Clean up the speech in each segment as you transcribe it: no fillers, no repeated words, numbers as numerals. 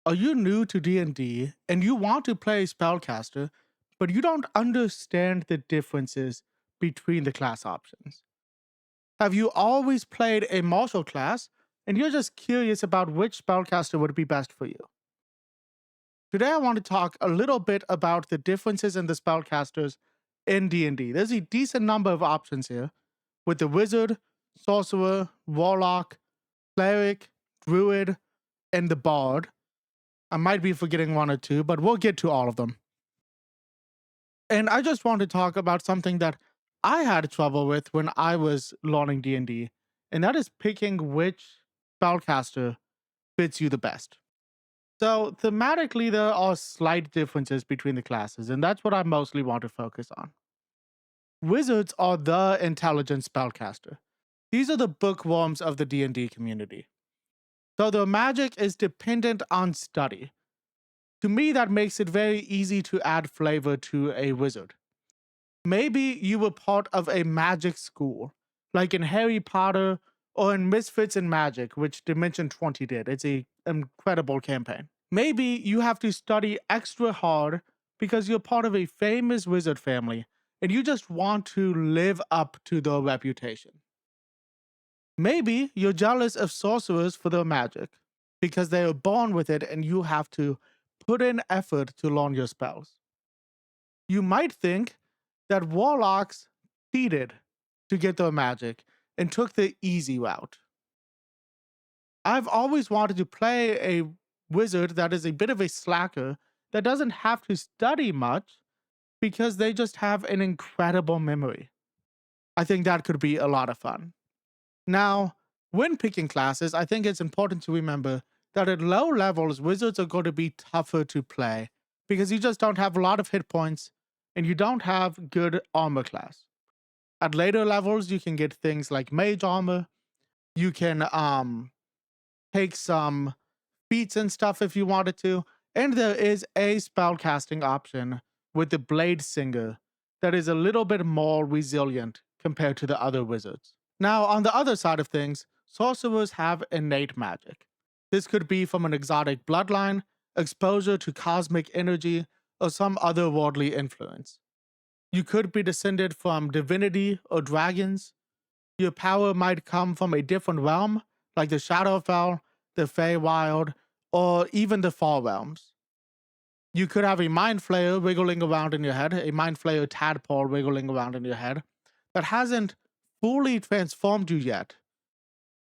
Are you new to D&D and you want to play spellcaster, but you don't understand the differences between the class options? Have you always played a martial class and you're just curious about which spellcaster would be best for you? Today I want to talk a little bit about the differences in the spellcasters in D&D. There's a decent number of options here with the wizard, sorcerer, warlock, cleric, druid, and the bard. I might be forgetting one or two, but we'll get to all of them. And I just want to talk about something that I had trouble with when I was learning D&D, and that is picking which spellcaster fits you the best. So thematically, there are slight differences between the classes, and that's what I mostly want to focus on. Wizards are the intelligent spellcaster. These are the bookworms of the D&D community. So their magic is dependent on study. To me, that makes it very easy to add flavor to a wizard. Maybe you were part of a magic school, like in Harry Potter or in Misfits in Magic, which Dimension 20 did. It's an incredible campaign. Maybe you have to study extra hard because you're part of a famous wizard family and you just want to live up to their reputation. Maybe you're jealous of sorcerers for their magic because they are born with it and you have to put in effort to learn your spells. You might think that warlocks cheated to get their magic and took the easy route. I've always wanted to play a wizard that is a bit of a slacker that doesn't have to study much because they just have an incredible memory. I think that could be a lot of fun. Now, when picking classes, I think it's important to remember that at low levels, wizards are going to be tougher to play because you just don't have a lot of hit points and you don't have good armor class. At later levels, you can get things like mage armor. You can take some feats and stuff if you wanted to. And there is a spellcasting option with the Blade Singer that is a little bit more resilient compared to the other wizards. Now, on the other side of things, sorcerers have innate magic. This could be from an exotic bloodline, exposure to cosmic energy, or some otherworldly influence. You could be descended from divinity or dragons. Your power might come from a different realm, like the Shadowfell, the Feywild, or even the Far Realms. You could have a Mind Flayer wiggling around in your head, a Mind Flayer tadpole wiggling around in your head, that hasn't fully transformed you yet,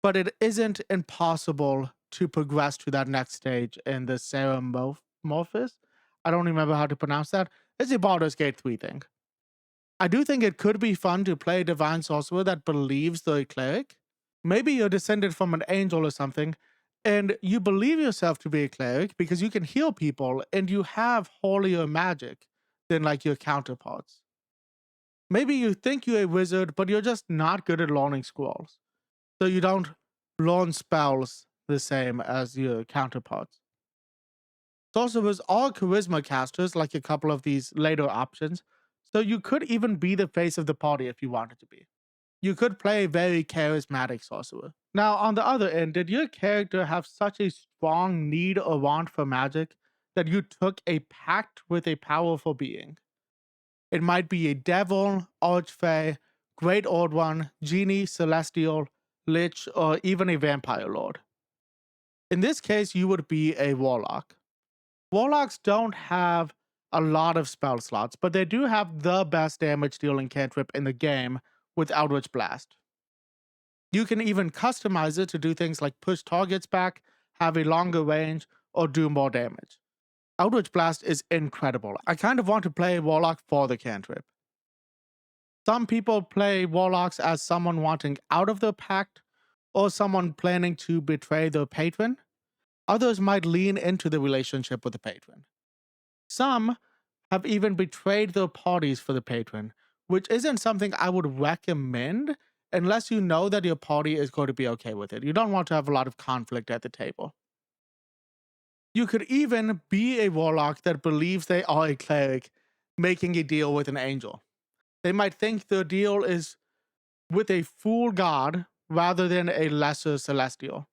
but it isn't impossible to progress to that next stage in the Ceramorphous. I don't remember how to pronounce that. It's a Baldur's Gate 3 thing. I do think it could be fun to play a divine sorcerer that believes they're a cleric. Maybe you're descended from an angel or something, and you believe yourself to be a cleric because you can heal people and you have holier magic than like your counterparts. Maybe you think you're a wizard, but you're just not good at learning scrolls, so you don't learn spells the same as your counterparts. Sorcerers are charisma casters, like a couple of these later options, so you could even be the face of the party if you wanted to be. You could play a very charismatic sorcerer. Now, on the other end, did your character have such a strong need or want for magic that you took a pact with a powerful being? It might be a devil, archfey, great old one, genie, celestial, lich, or even a vampire lord. In this case, you would be a warlock. Warlocks don't have a lot of spell slots, but they do have the best damage dealing cantrip in the game with Eldritch Blast. You can even customize it to do things like push targets back, have a longer range, or do more damage. Eldritch Blast is incredible. I kind of want to play Warlock for the cantrip. Some people play Warlocks as someone wanting out of the pact, or someone planning to betray their patron. Others might lean into the relationship with the patron. Some have even betrayed their parties for the patron, which isn't something I would recommend unless you know that your party is going to be okay with it. You don't want to have a lot of conflict at the table. You could even be a warlock that believes they are a cleric making a deal with an angel. They might think their deal is with a full god rather than a lesser celestial.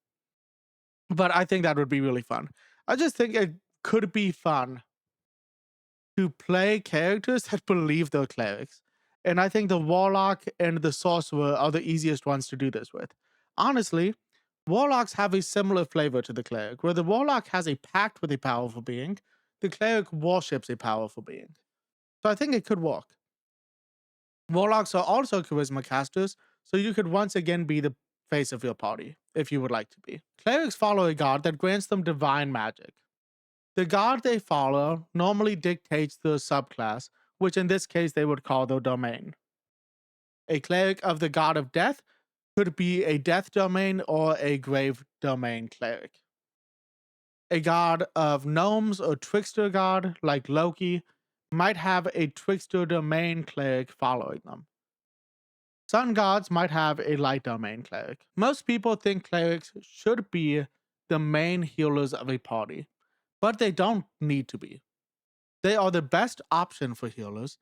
But I think that would be really fun. I just think it could be fun to play characters that believe they're clerics. And I think the warlock and the sorcerer are the easiest ones to do this with. Honestly, warlocks have a similar flavor to the cleric, where the warlock has a pact with a powerful being, the cleric worships a powerful being. So I think it could work. Warlocks are also charisma casters, so you could once again be the face of your party, if you would like to be. Clerics follow a god that grants them divine magic. The god they follow normally dictates the subclass, which in this case they would call the domain. A cleric of the god of death could be a death domain or a grave domain cleric. A god of gnomes or trickster god, like Loki, might have a trickster domain cleric following them. Sun gods might have a light domain cleric. Most people think clerics should be the main healers of a party, but they don't need to be. They are the best option for healers,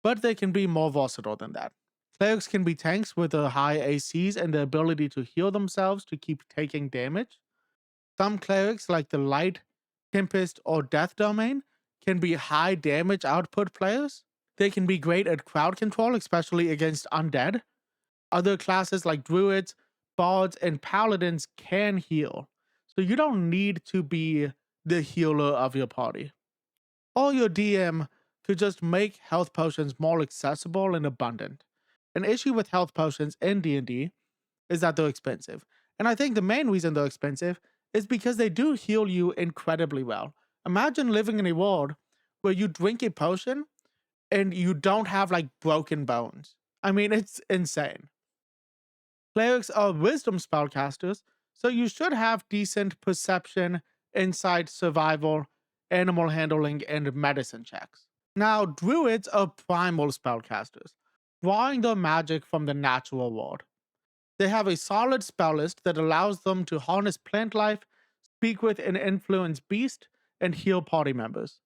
but they can be more versatile than that. Clerics can be tanks with their high ACs and the ability to heal themselves to keep taking damage. Some clerics, like the Light, Tempest, or Death domain, can be high damage output players. They can be great at crowd control, especially against undead. Other classes like druids, bards, and paladins can heal, so you don't need to be the healer of your party. Or your DM could just make health potions more accessible and abundant. An issue with health potions in D&D is that they're expensive. And I think the main reason they're expensive is because they do heal you incredibly well. Imagine living in a world where you drink a potion and you don't have like broken bones. I mean, it's insane. Clerics are wisdom spellcasters, so you should have decent perception, insight, survival, animal handling, and medicine checks. Now, druids are primal spellcasters, drawing their magic from the natural world. They have a solid spell list that allows them to harness plant life, speak with and influence beast, and heal party members.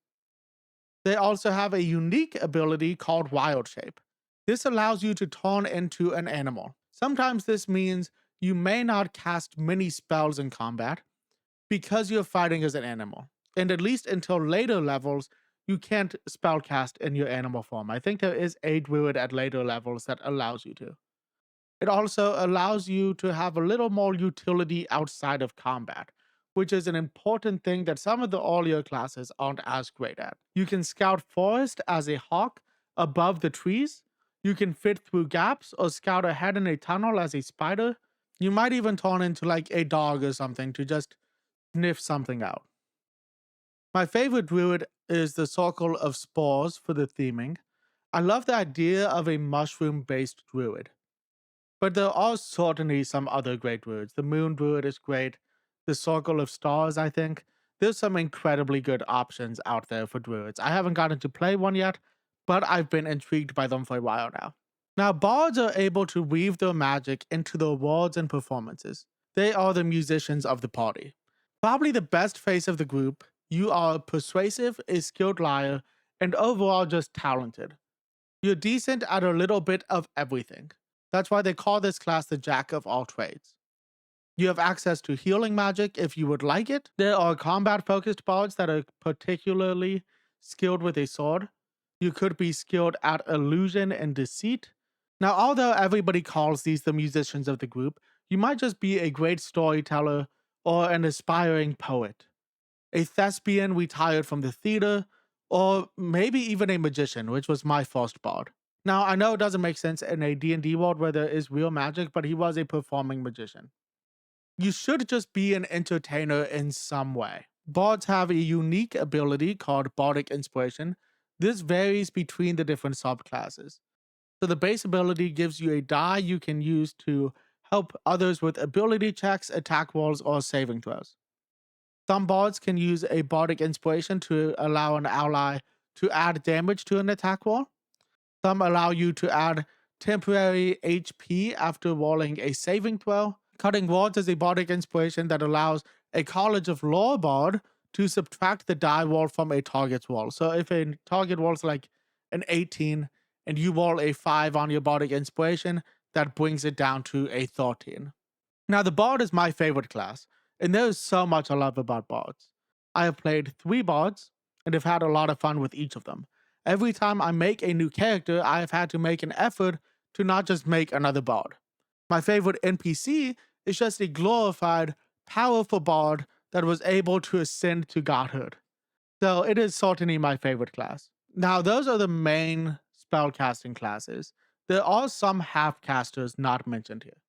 They also have a unique ability called Wild Shape. This allows you to turn into an animal. Sometimes this means you may not cast many spells in combat because you're fighting as an animal. And at least until later levels, you can't spellcast in your animal form. I think there is a druid at later levels that allows you to. It also allows you to have a little more utility outside of combat, which is an important thing that some of the earlier classes aren't as great at. You can scout forest as a hawk above the trees. You can fit through gaps or scout ahead in a tunnel as a spider. You might even turn into like a dog or something to just sniff something out. My favorite druid is the Circle of Spores for the theming. I love the idea of a mushroom-based druid. But there are certainly some other great druids. The Moon Druid is great. The Circle of Stars, I think. There's some incredibly good options out there for druids. I haven't gotten to play one yet, but I've been intrigued by them for a while now. Now, bards are able to weave their magic into their words and performances. They are the musicians of the party. Probably the best face of the group, you are persuasive, a skilled liar, and overall just talented. You're decent at a little bit of everything. That's why they call this class the Jack of all trades. You have access to healing magic if you would like it. There are combat-focused bards that are particularly skilled with a sword. You could be skilled at illusion and deceit. Now, although everybody calls these the musicians of the group, you might just be a great storyteller or an aspiring poet, a thespian retired from the theater, or maybe even a magician, which was my first bard. Now, I know it doesn't make sense in a D&D world where there is real magic, but he was a performing magician. You should just be an entertainer in some way. Bards have a unique ability called Bardic Inspiration. This varies between the different subclasses. So the base ability gives you a die you can use to help others with ability checks, attack rolls, or saving throws. Some bards can use a Bardic Inspiration to allow an ally to add damage to an attack roll. Some allow you to add temporary HP after rolling a saving throw. Cutting Words is a bardic inspiration that allows a College of Lore bard to subtract the die roll from a target's roll. So if a target rolls like an 18 and you roll a 5 on your bardic inspiration, that brings it down to a 13. Now, the bard is my favorite class, and there is so much I love about bards. I have played 3 bards and have had a lot of fun with each of them. Every time I make a new character, I have had to make an effort to not just make another bard. My favorite NPC is just a glorified, powerful bard that was able to ascend to godhood. So it is certainly my favorite class. Now, those are the main spellcasting classes. There are some half casters not mentioned here.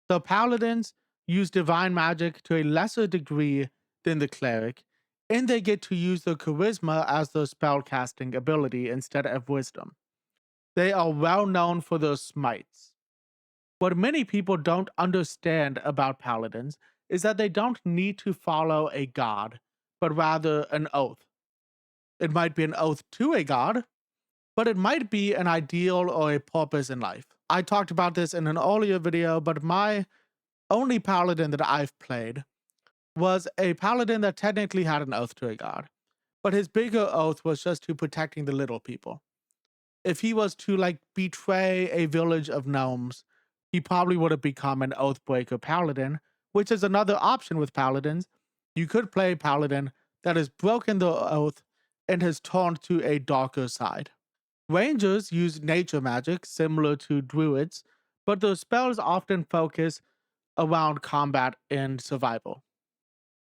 So paladins use divine magic to a lesser degree than the cleric, and they get to use their charisma as their spellcasting ability instead of wisdom. They are well known for their smites. What many people don't understand about paladins is that they don't need to follow a god, but rather an oath. It might be an oath to a god, but it might be an ideal or a purpose in life. I talked about this in an earlier video, but my only paladin that I've played was a paladin that technically had an oath to a god, but his bigger oath was just to protecting the little people. If he was to like betray a village of gnomes, he probably would have become an oathbreaker paladin, which is another option with paladins. You could play a paladin that has broken the oath and has turned to a darker side. Rangers use nature magic similar to druids, but their spells often focus around combat and survival.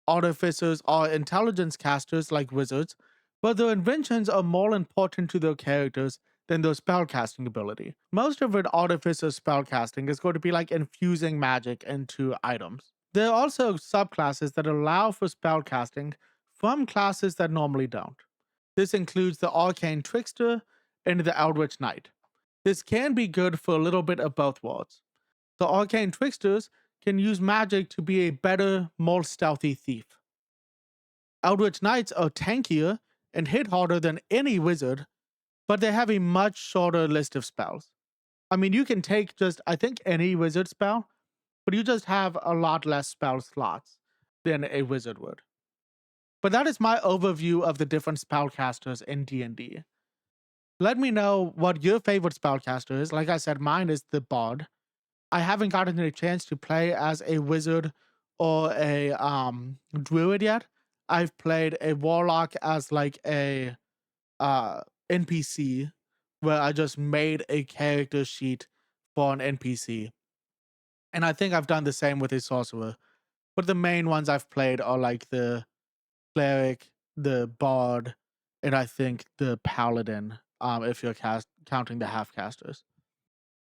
Artificers are intelligence casters like wizards, but their inventions are more important to their characters than their spellcasting ability. Most of an artificer's spellcasting is going to be like infusing magic into items. There are also subclasses that allow for spellcasting from classes that normally don't. This includes the arcane trickster and the eldritch knight. This can be good for a little bit of both worlds. The arcane tricksters can use magic to be a better, more stealthy thief. Eldritch Knights are tankier and hit harder than any wizard, but they have a much shorter list of spells. I mean, you can take just, I think, any wizard spell, but you just have a lot less spell slots than a wizard would. But that is my overview of the different spellcasters in D&D. Let me know what your favorite spellcaster is. Like I said, mine is the Bard. I haven't gotten a chance to play as a wizard or a druid yet. I've played a warlock as like a NPC where I just made a character sheet for an NPC. And I think I've done the same with a sorcerer. But the main ones I've played are like the cleric, the bard, and I think the paladin, if you're counting the half casters.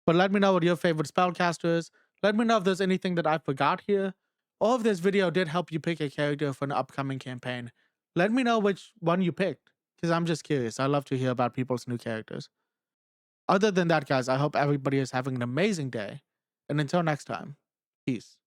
But let me know what your favorite spellcaster is. Let me know if there's anything that I forgot here, or if this video did help you pick a character for an upcoming campaign. Let me know which one you picked, because I'm just curious. I love to hear about people's new characters. Other than that, guys, I hope everybody is having an amazing day. And until next time, peace.